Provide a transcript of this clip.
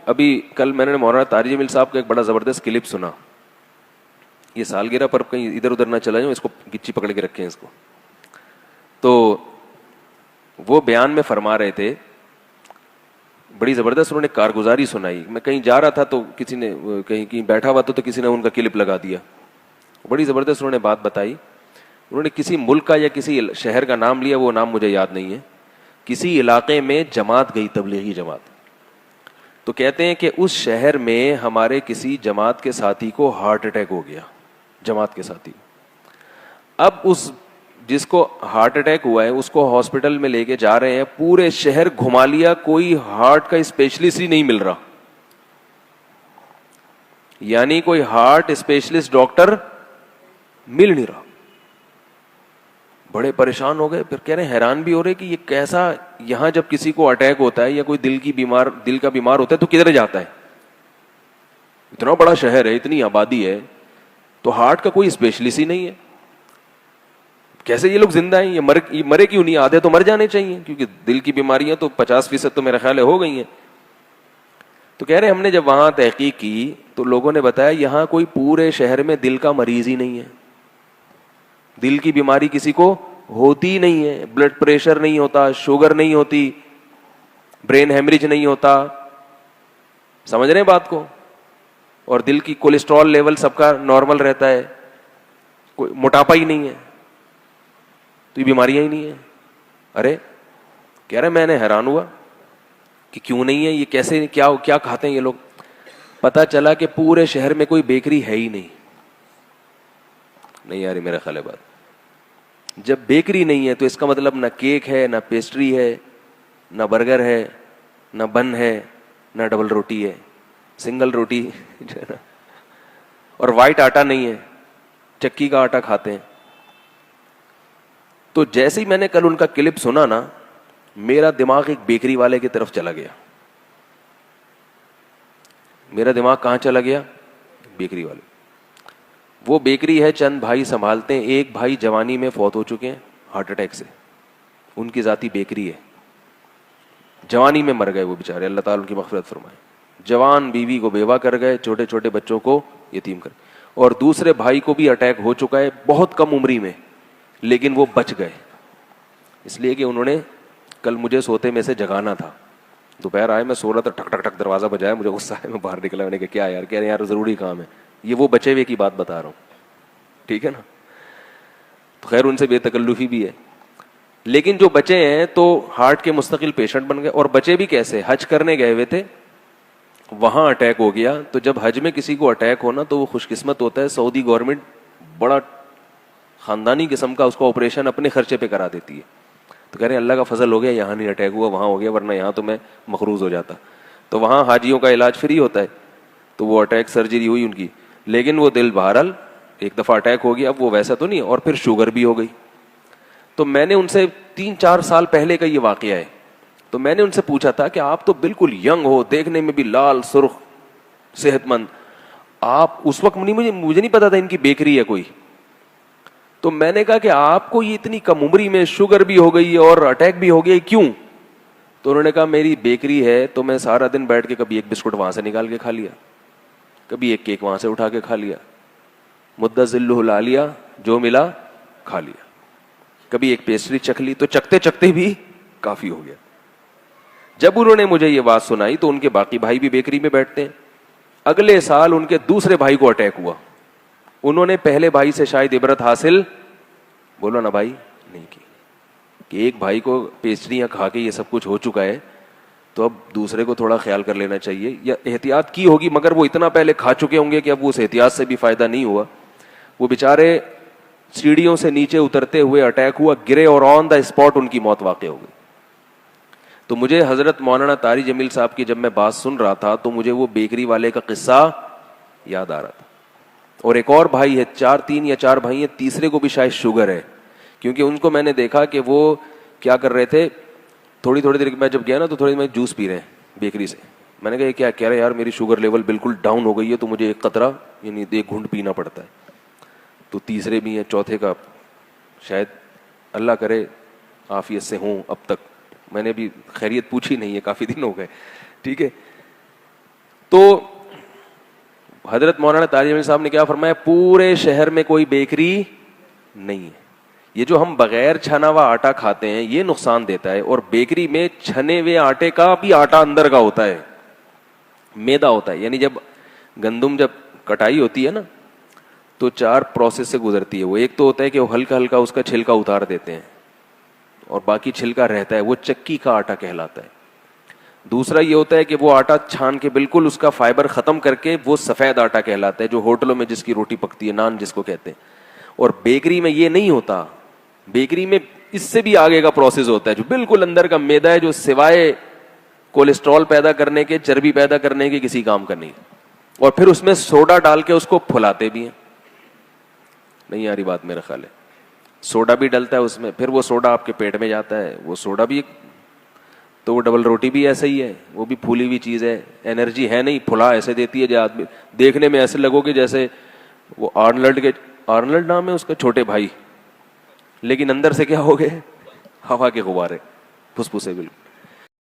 ابھی کل میں نے مولانا طارق جمیل صاحب کا ایک بڑا زبردست کلپ سنا. یہ سالگرہ پر کہیں ادھر ادھر نہ چلا جاؤں, اس کو گچی پکڑ کے رکھیں اس کو. تو وہ بیان میں فرما رہے تھے, بڑی زبردست انہوں نے کارگزاری سنائی. میں کہیں جا رہا تھا تو کسی نے کہیں بیٹھا ہوا تو کسی نے ان کا کلپ لگا دیا. بڑی زبردست انہوں نے بات بتائی. انہوں نے کسی ملک کا یا کسی شہر کا نام لیا, وہ نام مجھے یاد نہیں ہے. کسی علاقے میں جماعت گئی, تبلیغی جماعت. تو کہتے ہیں کہ اس شہر میں ہمارے کسی جماعت کے ساتھی کو ہارٹ اٹیک ہو گیا, جماعت کے ساتھی. اب اس جس کو ہارٹ اٹیک ہوا ہے اس کو ہاسپٹل میں لے کے جا رہے ہیں, پورے شہر گھما لیا, کوئی ہارٹ کا اسپیشلسٹ ہی نہیں مل رہا. یعنی کوئی ہارٹ اسپیشلسٹ ڈاکٹر مل نہیں رہا. بڑے پریشان ہو گئے. پھر کہہ رہے ہیں حیران بھی ہو رہے کہ یہ کیسا, یہاں جب کسی کو اٹیک ہوتا ہے یا کوئی دل کا بیمار ہوتا ہے تو کدھر جاتا ہے؟ اتنا بڑا شہر ہے, اتنی آبادی ہے, تو ہارٹ کا کوئی اسپیشلسٹ ہی نہیں ہے. کیسے یہ لوگ زندہ ہیں؟ یہ مرے کیوں نہیں؟ آدھے تو مر جانے چاہیے, کیونکہ دل کی بیماریاں تو 50% تو میرا خیال ہے ہو گئی ہیں. تو کہہ رہے ہیں ہم نے جب وہاں تحقیق کی تو لوگوں نے بتایا یہاں کوئی پورے شہر میں دل کا مریض ہی نہیں ہے. دل کی بیماری کسی کو ہوتی نہیں ہے, بلڈ پریشر نہیں ہوتا, شوگر نہیں ہوتی, برین ہیمریج نہیں ہوتا. سمجھ رہے ہیں بات کو؟ اور دل کی کولیسٹرول لیول سب کا نارمل رہتا ہے, کوئی موٹاپا ہی نہیں ہے, تو یہ بیماریاں ہی نہیں ہیں. ارے کہہ رہے میں نے حیران ہوا کہ کیوں نہیں ہے, یہ کیسے, کیا کھاتے ہیں یہ لوگ. پتا چلا کہ پورے شہر میں کوئی بیکری ہے ہی نہیں. نہیں یار میرا خیال ہے بات, جب بیکری نہیں ہے تو اس کا مطلب نہ کیک ہے, نہ پیسٹری ہے, نہ برگر ہے, نہ بن ہے, نہ ڈبل روٹی ہے, سنگل روٹی جو ہے نا, اور وائٹ آٹا نہیں ہے, چکی کا آٹا کھاتے ہیں. تو جیسے ہی میں نے کل ان کا کلپ سنا نا, میرا دماغ ایک بیکری والے کی طرف چلا گیا. میرا دماغ کہاں چلا گیا؟ بیکری والے. وہ بیکری ہے, چند بھائی سنبھالتے ہیں. ایک بھائی جوانی میں فوت ہو چکے ہیں ہارٹ اٹیک سے, ان کی ذاتی بیکری ہے, جوانی میں مر گئے وہ بیچارے, اللہ تعالیٰ ان کی مغفرت فرمائے. جوان بیوی کو بیوہ کر گئے, چھوٹے چھوٹے بچوں کو یتیم کر. اور دوسرے بھائی کو بھی اٹیک ہو چکا ہے بہت کم عمری میں, لیکن وہ بچ گئے اس لیے کہ انہوں نے کل مجھے سوتے میں سے جگانا تھا. دوپہر آئے, میں سو رہا تھا, ٹھک ٹھک ٹھک دروازہ بجایا, مجھے غصہ ہے, میں باہر نکلا. میں نے کہا کیا یار؟ کہہ رہے یار ضروری کام ہے. یہ وہ بچے ہوئے کی بات بتا رہا ہوں, ٹھیک ہے نا. تو خیر ان سے بے تکلفی بھی ہے, لیکن جو بچے ہیں تو ہارٹ کے مستقل پیشنٹ بن گئے. اور بچے بھی کیسے؟ حج کرنے گئے ہوئے تھے, وہاں اٹیک ہو گیا. تو جب حج میں کسی کو اٹیک ہونا تو وہ خوش قسمت ہوتا ہے, سعودی گورنمنٹ بڑا خاندانی قسم کا اس کو آپریشن اپنے خرچے پہ کرا دیتی ہے. تو کہہ رہے ہیں اللہ کا فضل ہو گیا, یہاں نہیں اٹیک ہوا, وہاں ہو گیا, ورنہ یہاں تو میں مقروض ہو جاتا. تو وہاں حاجیوں کا علاج فری ہوتا ہے, تو وہ اٹیک سرجری ہوئی ان کی, لیکن وہ دل بہرحال ایک دفعہ اٹیک ہو گیا, اب وہ ویسا تو نہیں, اور پھر شوگر بھی ہو گئی. تو میں نے ان سے 3-4 سال پہلے کا یہ واقعہ ہے, تو میں نے ان سے پوچھا تھا کہ آپ تو بالکل ینگ ہو, دیکھنے میں بھی لال سرخ صحت مند, آپ اس وقت مجھے نہیں پتا تھا ان کی بیکری ہے کوئی. تو میں نے کہا کہ آپ کو یہ اتنی کم عمری میں شوگر بھی ہو گئی اور اٹیک بھی ہو گیا, کیوں؟ تو انہوں نے کہا میری بیکری ہے, تو میں سارا دن بیٹھ کے کبھی ایک بسکٹ وہاں سے نکال کے کھا لیا, کبھی ایک کیک وہاں سے اٹھا کے کھا لیا, مدہ ذلہ لا لیا, جو ملا کھا لیا, کبھی ایک پیسٹری چکھ لی. تو چکتے چکتے بھی کافی ہو گیا. جب انہوں نے مجھے یہ بات سنائی تو ان کے باقی بھائی بھی بیکری میں بیٹھتے ہیں. اگلے سال ان کے دوسرے بھائی کو اٹیک ہوا. انہوں نے پہلے بھائی سے شاید عبرت حاصل, بولو نا بھائی, نہیں کی, کہ ایک بھائی کو پیسٹریاں کھا کے یہ سب کچھ ہو چکا ہے, تو اب دوسرے کو تھوڑا خیال کر لینا چاہیے, یا احتیاط کی ہوگی, مگر وہ اتنا پہلے کھا چکے ہوں گے کہ اب وہ اس احتیاط سے بھی فائدہ نہیں ہوا. وہ بیچارے سیڑھیوں سے نیچے اترتے ہوئے اٹیک ہوا, گرے, اور آن دا اسپاٹ ان کی موت واقع ہو گئی. تو مجھے حضرت مولانا طارق جمیل صاحب کی جب میں بات سن رہا تھا تو مجھے وہ بیکری والے کا قصہ یاد آ رہا تھا. اور ایک اور بھائی ہے, 3 یا 4 بھائی ہیں, تیسرے کو بھی شاید شوگر ہے, کیونکہ ان کو میں نے دیکھا کہ وہ کیا کر رہے تھے, تھوڑی دیر میں جب گیا نا تو تھوڑی دیر میں جوس پی رہے ہیں بیکری سے. میں نے کہا کیا کہہ رہے یار میری شوگر لیول بالکل ڈاؤن ہو گئی ہے, تو مجھے ایک قطرہ یعنی 1 گھونٹ پینا پڑتا ہے. تو تیسرے بھی ہیں, چوتھے کا شاید اللہ کرے عافیت سے ہوں. اب تک میں نے بھی خیریت پوچھی نہیں ہے, کافی دن ہو گئے, ٹھیک ہے. تو حضرت مولانا طارق جمیل صاحب نے کیا فرمایا, پورے شہر میں کوئی بیکری نہیں ہے. یہ جو ہم بغیر چھنا ہوا آٹا کھاتے ہیں یہ نقصان دیتا ہے, اور بیکری میں چھنے ہوئے آٹے کا بھی آٹا اندر کا ہوتا ہے, میدا ہوتا ہے. یعنی جب گندم جب کٹائی ہوتی ہے نا تو 4 پروسیس سے گزرتی ہے. وہ ایک تو ہوتا ہے کہ وہ ہلکا ہلکا اس کا چھلکا اتار دیتے ہیں اور باقی چھلکا رہتا ہے, وہ چکی کا آٹا کہلاتا ہے. دوسرا یہ ہوتا ہے کہ وہ آٹا چھان کے بالکل اس کا فائبر ختم کر کے وہ سفید آٹا کہلاتا ہے, جو ہوٹلوں میں جس کی روٹی پکتی ہے, نان جس کو کہتے ہیں. اور بیکری میں یہ نہیں ہوتا, بیکری میں اس سے بھی آگے کا پروسیس ہوتا ہے, جو بالکل اندر کا میدا ہے, جو سوائے کولیسٹرول پیدا کرنے کے, چربی پیدا کرنے کے کسی کام کا نہیں. اور پھر اس میں سوڈا ڈال کے اس کو پھلاتے بھی ہیں. نہیں آ رہی بات میرا خیال ہے, سوڈا بھی ڈلتا ہے اس میں, پھر وہ سوڈا آپ کے پیٹ میں جاتا ہے, وہ سوڈا بھی. تو وہ ڈبل روٹی بھی ایسا ہی ہے, وہ بھی پھولی ہوئی چیز ہے, انرجی ہے نہیں, پھلا ایسے دیتی ہے جو آدمی دیکھنے میں ایسے لگو کہ جیسے وہ آرنلڈ نام ہے اس کا چھوٹے بھائی, لیکن اندر سے کیا ہو گئے, ہوا کے غبارے, پھسپھسے بالکل.